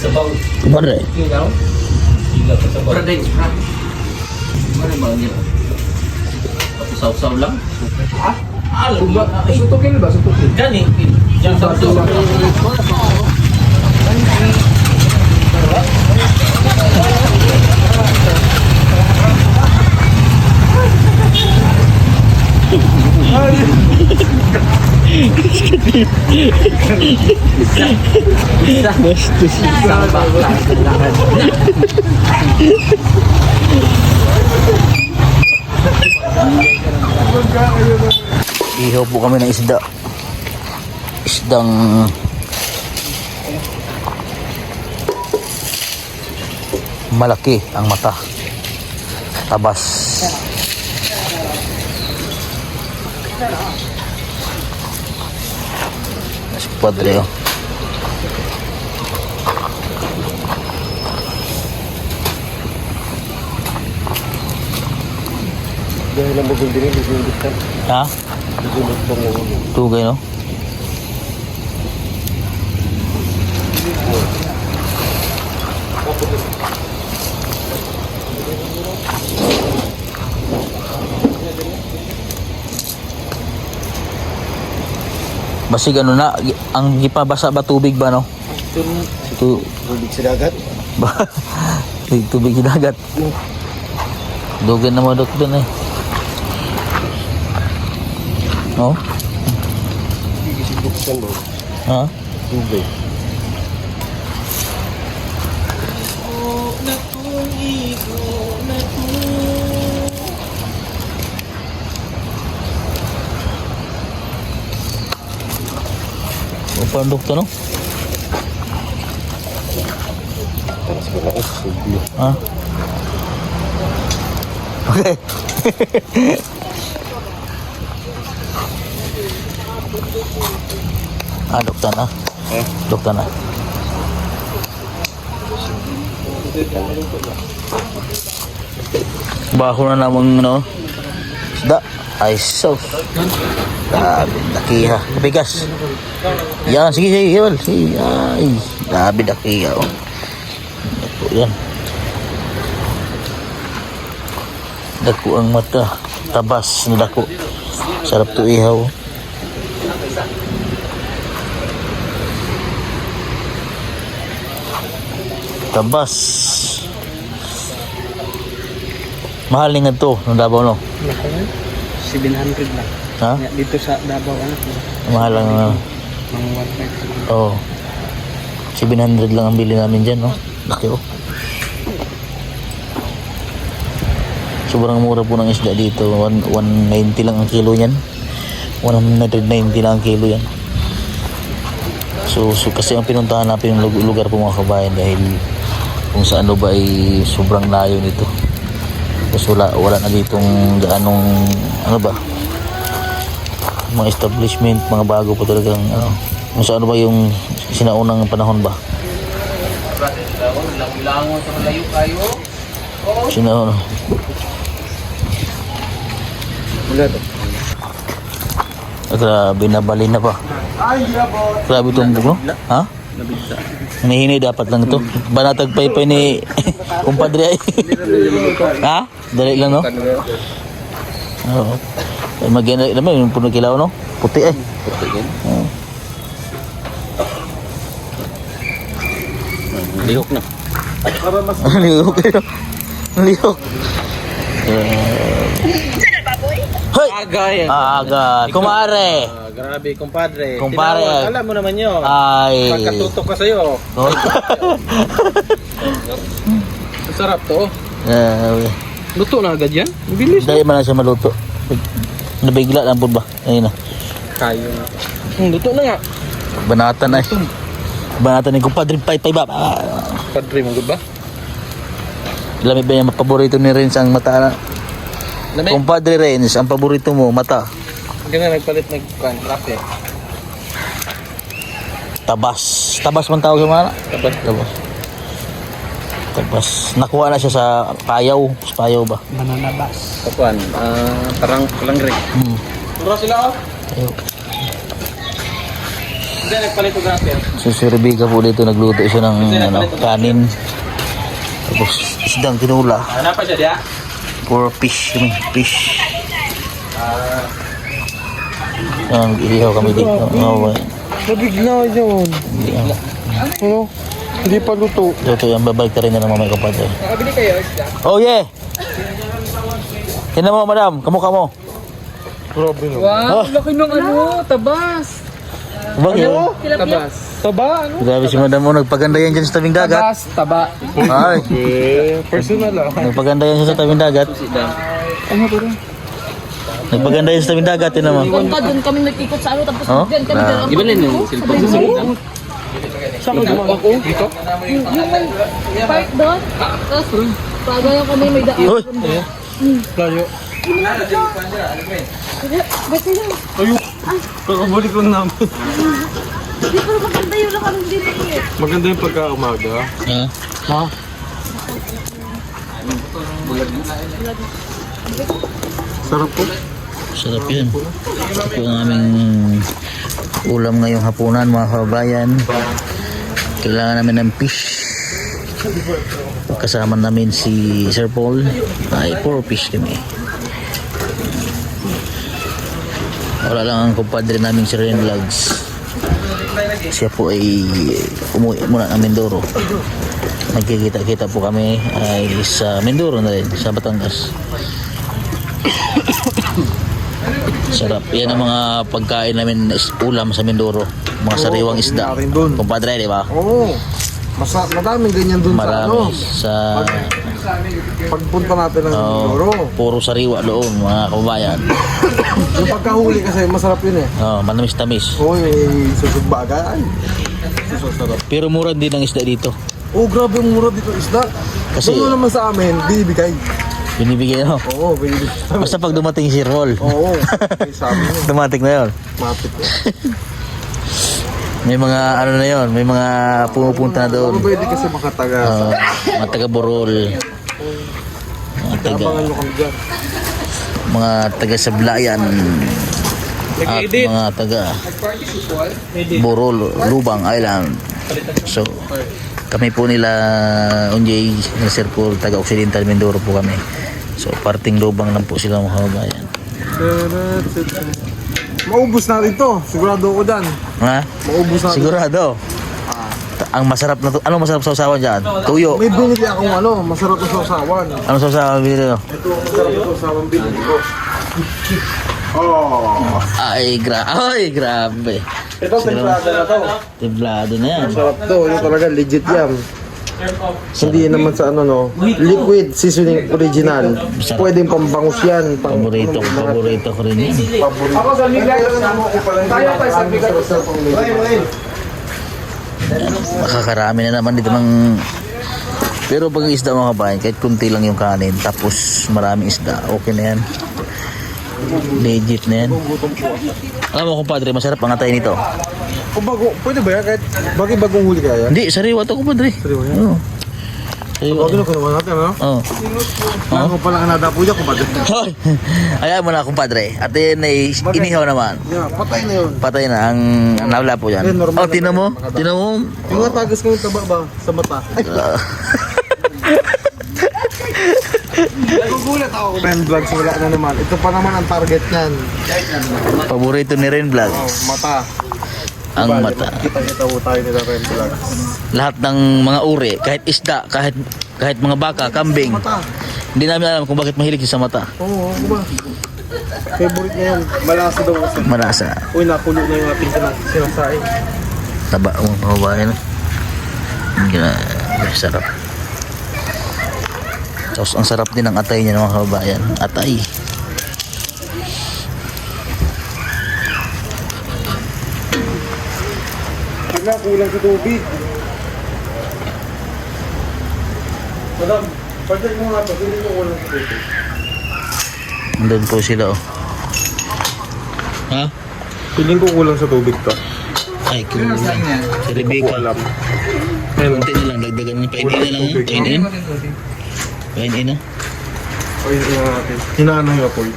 Sabaw. Bare. Ilaw. Ilaw ka sabaw. Pradeng. Mana ba niya? Saw-saw lang. Ha? Ba? Sutukin ba? Sutukin. Gani. Diyan saw-saw lang. Bastos. Ihaw po kami ng isda. Isdang malaki ang mata. Tabas. Mas padre oh. Dahil lang magul din yung gusto. Ha? Tugay no? Basig ano na, ang gipabasa ba tubig ba no? Tubig sa dagat. Tubig sa dagat. Dugan na mo dok dun eh. No? Buksan mo. Ha? Tubig. Pandok to no? Ha? Okay. Dokta na. Dokta na. Baho na namang no? Isda. Ay sauce. Grabe, dakiha. Kapigas. Yan, sige, sige, sige. Ay, grabe dakiha. Oh. Dako yan. Dako ang mata. Tabas na dako. Sarap to ihaw. Tabas. Mahal nga to, ng Davao no? 700 lang. Ha? Dito sa Davao ano? Mahal lang. Mga 1.5. Oh. 700 lang ang bili namin dyan, no? Laki, oh. Sobrang mura po ng isda dito. 190 lang ang kilo yan. 190 lang ang kilo yan. So kasi ang pinuntahan natin yung lugar po mga kabayan dahil kung saan ba ay sobrang layo nito. Kasi wala na ditong gaanong ano ba mga establishment, mga bago pa talagang ano, kung saan ba yung sinaunang panahon ba sinauna grabe nabali na pa grabe tumbog no? Ha? Hinihinay dapat lang ito banatag paypay ni kumpadre ay ha? Dali lang no? Oo. Maganda naman yung puno kilaw no? Puti eh. Puti din. Oo. Lihok na. Lihok kayo. Lihok. Hoy! Aga yan. Aga. Kumare. Grabe, kumpadre. Kumpare. Tinawag, alam mo naman yun. Ay. Magkatutok ka sa'yo. Oh. Sarap to. Luto na agad yan? Bilis. Dahil man na siya maluto. Nabigla lang po ba? Ayun na. Kayo na. Luto na nga. Banatan ay. Banatan ni kumpadre pay ba? Padre mo ba? Lamig ba yung paborito ni Renz ang mata na? Lami? Kumpadre Renz, ang paborito mo, mata. Hindi nga nagpalit nag-contract eh. Tabas. Tabas man tawag sa mga na? Tapos Tabas. Tabas. Nakuha na siya sa payaw. Sa payaw ba? banana bas. Kapuan, parang palangre. Hmm. Pura sila oh. Payaw. So si Rebecca po dito nagluto siya ng kanin. Tapos isdang tinula. Ano pa siya dia? For fish kami. Fish. Ihaw kami dito. Nabigla yun. Ano? Hindi pa luto. Ito yung babalik ka rin na naman may kapatid. Nakabili kayo isda? Oh yeah! Tingnan mo madam, kamukha mo. Grabe no. Wow, laki ng ano, tabas. Bagay. Tabas. Taba, ano? Grabe si madam mo, nagpaganda yan dyan sa tabing dagat. Tabas, taba. Ay, Personal ah. nagpaganda yan siya sa tabing dagat. Ano ba rin? Nagpaganda yan sa tabing dagat, tingnan mo. Doon kami nag-ikot sa ano, tapos Oh? dyan kami dyan. Iba rin yung cellphone sa salita. Saan ka gumawa ko? Dito? Yung may park doon, tapos pagayon kami may daan. Uy! Layo. Basta yun. Ayo. Kakabalik lang namin. Hindi pa maganda yun lang kami dito eh. Maganda yung pagkakamaga. Ha? Ha? Sarap po. Sarap yun. Ito po ang aming ulam ngayong hapunan mga kabayan. Kailangan namin ng fish. Kasama namin si Sir Paul. Ay, 4 fish kami. Wala lang ang kumpadre namin si Ren Vlogs. Siya po ay umuwi muna ng Mindoro. Nagkikita-kita po kami ay sa Mindoro na rin, sa Batangas. Sarap. Yan ang mga pagkain namin ulam sa Mindoro. Mga sariwang isda. Rin doon. Kumpadre, di ba? Oo. Madaming ganyan doon sa ano. Marami sa Pagpunta natin ng Mindoro. puro sariwa doon, mga kababayan. Yung pagkahuli kasi masarap yun eh. Manamis-tamis. Oo, may susugbaga. Ay, susarap. Pero mura din ang isda dito. Oh, grabe yung mura dito isda. Kasi- Doon naman sa amin, bibigay. Binibigyan mo. Oo, binibigay. Basta pag dumating si Roll. Oo, may sabi nyo. Dumating na yun. Mapit na. May mga ano na yun, may mga pumupunta na doon. Ano pwede kasi makataga. Mga taga Borol. Abangan nyo kami dyan. Mga taga Sablayan. At mga taga Borol, Lubang Island. So, kami po nila Unjay, Sir Paul, taga Occidental Mindoro po kami. So, parting Lubang lang po sila mga kababayan. Maubos natin to. Sigurado ako dyan. Ha? Maubos natin. Sigurado. Ang masarap na to. Ano masarap sa usawan dyan? Tuyo. May binili akong ano, masarap na sausawan. Ano sa usawan binili nyo? Ito, masarap na sausawan binili ko. Oh. Ay, grabe. Ito, templada na to. Templado na yan. Masarap to. Yung talaga legit yan. Hindi naman sa ano no. Liquid seasoning original. Pwedeng pambangus yan. Paborito ko rin yan. Ako sa Miguel. Tayo pa sa Miguel. Makakarami na naman dito ng... Pero pag isda mga kabayan, kahit kunti lang yung kanin, tapos maraming isda, okay na yan. Legit na yan. Alam mo kumpadre, masarap ang atay nito. Kung bago, pwede ba yan? Kahit bagong huli kaya? Hindi, sariwa to kumpadre. Sariwa yan? Oo. Sariwa. Bagong ko naman natin, ano? Oo. Ako pala ang nadapo dyan, kumpadre. Hoy! Ayaw mo na kumpadre. At yun ay inihaw naman. Yeah, patay na yun. Patay na ang nawala po yan. Eh, normal Oh, tinan mo. Tinan mo. Yung nga tagas ko yung taba ba? Sa mata. Ay, nagugulat ako. Ren Vlogs, wala na naman. Ito pa naman ang target niyan. Paborito ni Ren Vlog. Oh, mata. Ang mata. Kita-kita ho tayo nila Ren Vlogs. Lahat ng mga uri, kahit isda, kahit mga baka, kambing. Mata. Hindi namin alam kung bakit mahilig siya sa mata. Oo, ako ba? Favorite niya yan. Malasa daw kasi. Marasa. Uy, napulo na yung ating sinasaing. Taba mo mga babae. Sarap. Tapos ang sarap din ng atay niya ng mga kababayan. Atay. Wala, kulang sa tubig. Madam, pag-check mo nga ito, hindi mo kulang sa tubig. Doon po sila oh. Ha? Feeling ko kulang sa tubig to. Ay, kung si Rebecca. Alam. Kunti na lang, dagdagan mo. Painin na lang. Painin. Painin na. Ayun na natin. Hinaan na yung apoy.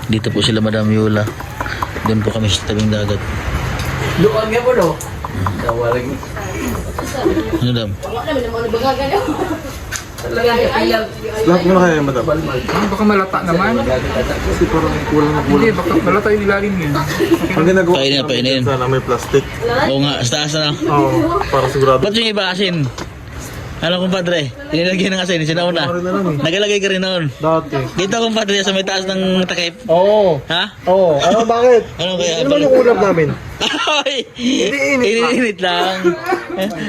Dito po sila Madam Yola. Doon po kami sa tabing dagat. Luan nga po, no? Nawalag. Ano dam? Lahat mo na kaya, madam. Baka malata naman. Kasi parang kulang na Hindi, baka malata yung ilalim niya. Ang ginagawa Kainin na, painin. sana may plastic. Oo nga, sa taas na. Oo, para sigurado. Ba't yung iba asin? Ano kumpadre? Inilagyan ng asin, sinauna. Ano na lang eh. Nagalagay ka rin noon. Dati. Dito kumpadre sa may taas ng takip. Oo. Ha? Oo. Ano, bakit? Ano kaya? Ano naman yung ulam namin? Ay! Iniinit Iniinit lang.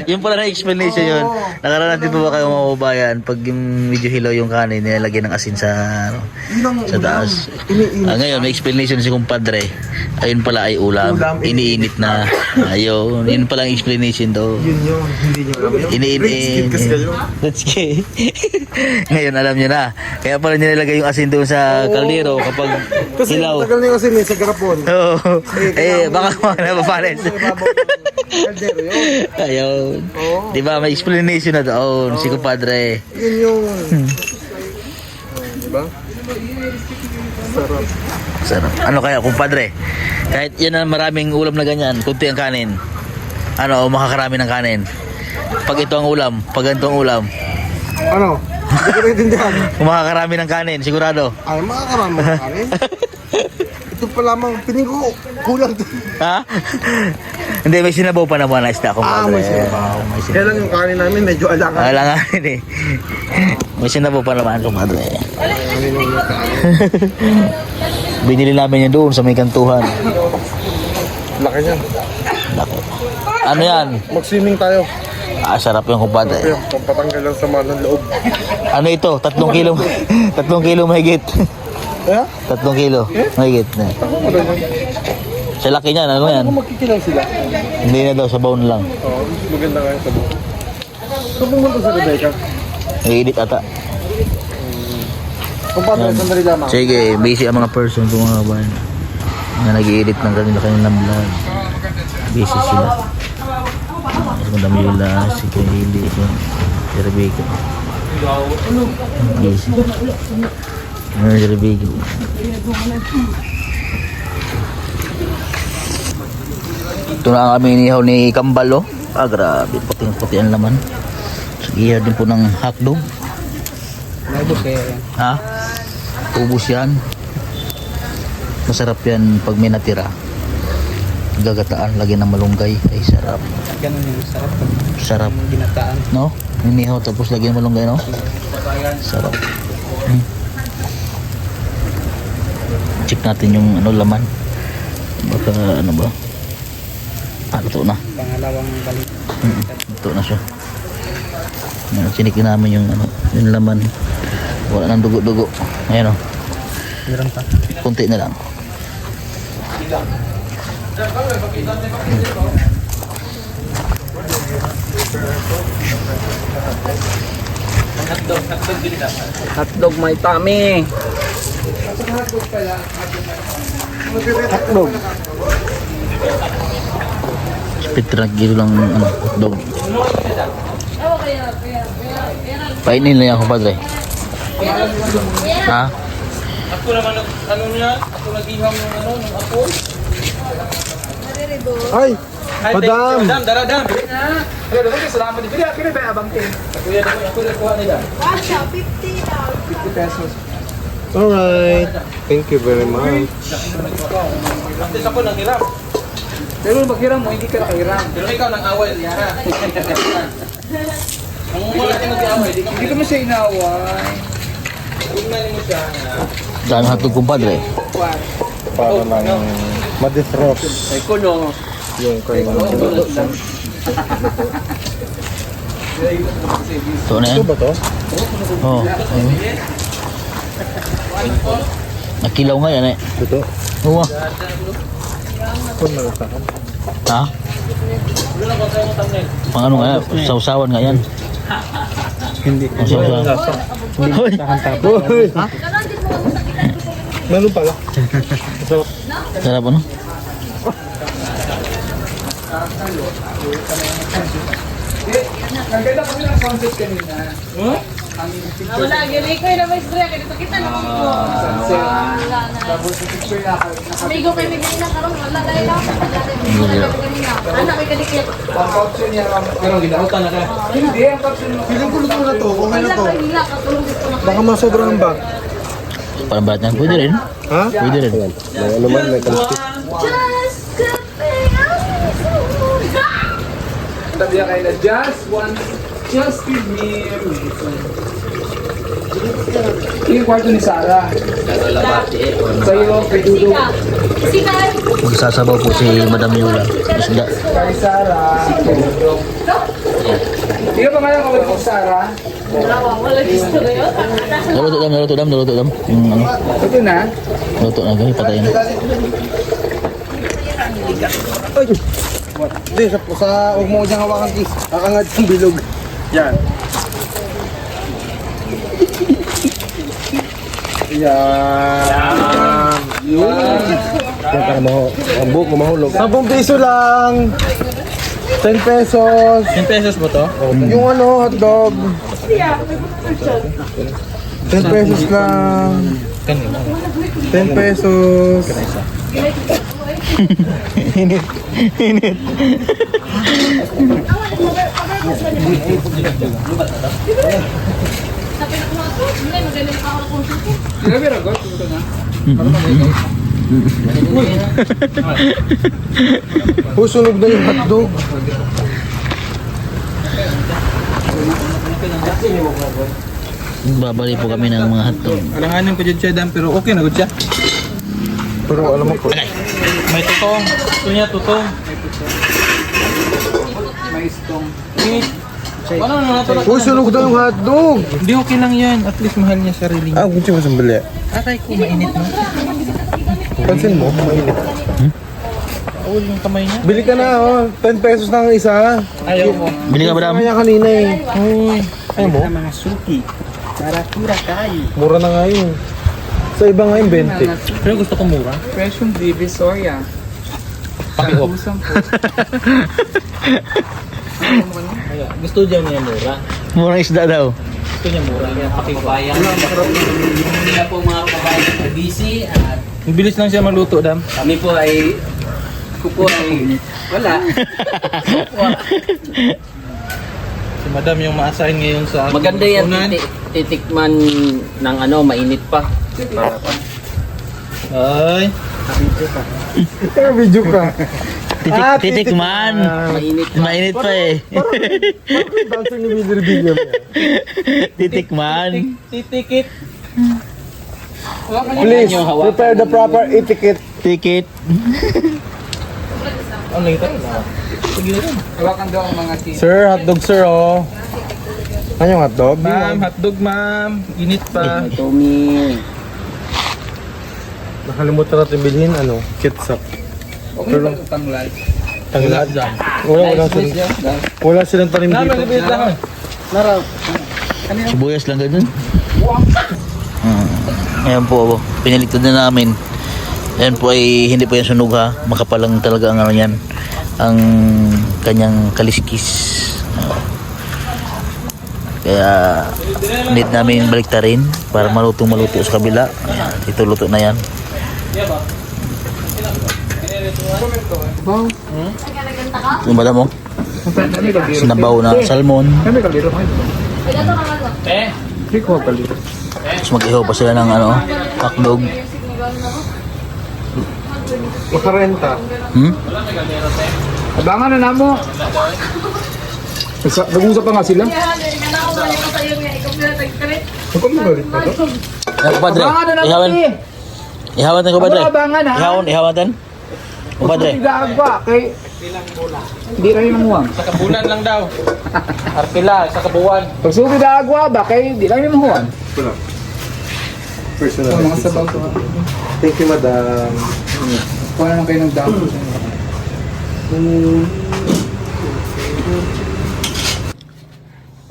Yung pala na explanation yun. Nakaranas din po ba kayo mga kababayan? Pag yung medyo hilaw yung kanin, nilalagyan ng asin sa, ano, sa taas. Ngayon, may explanation si kumpadre. Ayun pala ay ulam. Iniinit na. Ayun. Yun pala ang explanation daw. Yun yun. Hindi nyo alam yun. Iniinit. Kasi kayo. That's okay. Ngayon alam nyo na. Kaya pala nilalagay yung asin doon sa kaldero kapag Kasi hilaw. tagal na yung asin sa garapon. Oo. Baka mga napapares. Kaldero yun. Ayun. Di ba may explanation na doon si kumpadre. Yun yun. Diba? Sarap. Sarap. Ano kaya kumpadre? Kahit yan na maraming ulam na ganyan, kunti ang kanin. Ano, makakarami ng kanin. Pag ito ang ulam, pag ganito ang ulam, Ano? Hindi ko naiintindihan. makakarami ng kanin, sigurado. Ay, makakarama na kami. Ito pa lamang, piling ko, kulang. Ha? Hindi, may sinabaw pa naman na isda kumpadre. may sinabaw. May Kaya sinabaw. lang yung kanin namin, medyo alangan. Wala nga rin eh. May sinabaw pa naman kumpadre. Binili namin yan doon sa may kantuhan. Laki niyan. Laki. Ano yan? Mag-swimming tayo. Sarap yung kumpadre. Kaya, pampatanggal lang sa ng loob. Ano ito? 3 kilo. 3 kilo mahigit. Kaya? 3 kilo mahigit. Ako mo lang yun. Sa laki niyan, ano yan? Kung magkikilang sila. Hindi na daw, sa baon lang. Oo, maganda nga yung sabon. So, pumunta sa Rebecca. Naiinit ata. Kung paano, sandali lamang. Sige, busy ang mga person kung mga kabayan na nag-i-edit ng kanilang vlog. Busy sila. Si Madam Yola, si Kahili, si Rebecca. Busy. Si Rebecca. Ito na ang aming inihaw ni Kambalo. Grabe, puting-puti ang laman. Sige, din po ng hotdog. Ha? Ubus yan. Masarap yan pag may natira. Gagataan, lagi ng malunggay. Ay, sarap. Ganun yung sarap. Sarap. Ginataan. No? Inihaw tapos lagi ng malunggay, no? Sarap. Check natin yung ano laman. Baka ano ba? Luto na. Pangalawang balik. Luto na siya. Sinikin namin yung ano, yung laman. Wala nang dugo-dugo. Ayan o. Meron pa. Kunti na lang. Hotdog may tummy. Hotdog. Petra kilo lang ano, hotdog. Painin lang yan kumpadre. Ha? Ako naman, ano niya? Ako nag-ihaw ng ano, ng ako. Ay! Madam! Madam, daradam. Pero okay, salamat din. Kaya ba abang tin? Kuya, ako nagkuha nila. 50 pesos. Alright. Thank you very much. Tapos ako nang hirap. Pero maghiram mo, hindi ka nakahiram. Pero ikaw nang away niya, ha? Ang mga ka nag-away, Hindi ko mo siya inaway. tingnan mo siya. Dami hotdog kumpadre. Para lang madisross Ay, kuno. yung kayo. Ito na yan. Ito ba to? Oo. Ayun. Nakilaw nga yan eh. Ito. Oo. Kung malasakan. Ha? Pang ano nga yan? Sausawan nga yan. Hindi. Ang sausawan. Hoy! Uy! Meron pala. Sarap. Sarap ano? Nagkita kami ng concept kanina. Wala, gili ko yung istorya. Ganito kita na ko. Wala na. Tapos sa picture na Amigo kay Miguel na karon wala dahil lang. Anak kay kadikit. ang caption niya Pero ginautan na ka. hindi ang caption mo. Piling ko luto na to. Okay na Wala to. kay hila katulog gusto na. Baka masobrang ba? Parang balat yan. Pwede rin. Ha? Pwede rin. Ano man, may kalustik. Just Sabi niya kayo na just give me a reason. Yung kwarto ni Sarah. Kagalabati Sa'yo, kay Dudong, Sika. Magsasabaw po si Madam Yula. Isda. kay Sarah, kay Dudong. Hindi ka pa nga lang kawal kong Sarah. Wala istorya. Naluto dam. Yung ano, Ito na. luto na gani, patayin na. Ay! Hindi, huwag mo diyang hawakan ki. Kakangad yung bilog. Yan. Yan. Yan para ang buhok mo mahulog. 10 piso lang. 10 pesos. 10 pesos mo to? Yung ano, hotdog. 10 pesos lang. 10 pesos. Init. Sabi na ko nga to. Hindi, magaling pa ako kung suko. Grabe ragot. Ito na. Sunog na yung hotdog. Babali po kami ng mga hotdog. Alanganin ko dyan siya dam, pero okay na good siya. Pero alam mo po. May tutong. Ito niya tutong. May istong. Ano na nato? Sunog na yung hotdog. Hindi okay lang yan. At least mahal niya sarili niya. Ah, kung siya masambali. Aray ko, mainit mo. Pansin mo, mainit. Ulo yung kamay niya. Bili ka na, oh. 10 pesos na ang isa. Ayaw ko. Bili ka ba dam? Kaya kanina eh. Uy. Ayaw mo? Mga suki. Para kayo. Mura na nga yun. Sa iba nga yung 20. Pero gusto ko mura. Presyong Divisoria. Paki-off. Pusang po. Gusto dyan niya mura. Murang isda daw. Gusto niya mura. Paki-bayan. Hindi na po mga kabayan na busy. At bilis lang siya maluto, dam. Kami po ay... wala. Si madam yung ma-assign ngayon sa... Maganda yan, unan. titikman ng ano, mainit pa. Ay. Pero video ka. Titikman. Mainit pa. Mainit pa eh. Bakit dancer ni Wilder William yan? Titikman. Titikit. Please, prepare the proper etiquette. Tikit. Ano lang ito? Sige na rin. Hawakan daw ang mga tea. Sir, hotdog sir, oh. Ano yung hotdog? Ma'am, hotdog ma'am. Init pa. Tommy. Nakalimutan natin bilhin, ano, ketchup. Okay ba ito tanglad? Tanglad. Dam. Wala silang tanim Dam, dito. nagbibilit lang. Sibuyas lang ganun. Ayan po, pinaliktad na namin. Ayan po ay hindi po yan sunog ha. Makapalang talaga ang ano yan. Ang kanyang kaliskis. Kaya need namin baliktarin para maluto sa kabila. Ayan, ito luto na yan. Yung bala mo? Sinabaw na salmon. Kami kaliro kayo. Hindi ko kaliro. Tapos mag-ihaw pa sila ng ano, hotdog. Makarenta. Abangan na namo. Nag-uusap pa nga sila. Huwag mo galit na to. Kupadre, Abangan na ihawan. naman eh. Ihawan natin, kupadre. Abangan, ha? Ihawan natin. Kupadre. Nagagwa kay... Hindi rin yung muwang. Sa kabulan lang daw. Arkila, sa kabuwan. Pag suki na agwa ba kay hindi lang yung muwang. Personal. Mga sabaw ko. Thank you, madam. Kung naman kayo ng damo.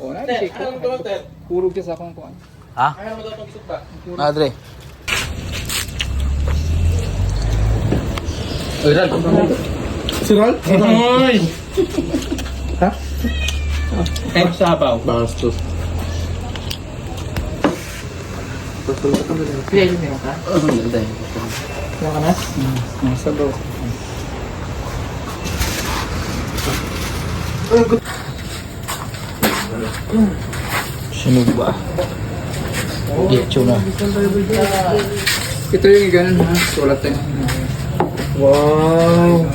Oh, na-shake ko. Purog siya sa akong kuhan. Ha? Madre. Si Ral? Hoy! Ha? Kahit sabaw. Bastos. Pili, meron ka? Meron ka na? Sabaw. Sunog ba? Diretso na. Ito yung ganun ha. Sulat tayo. Wow.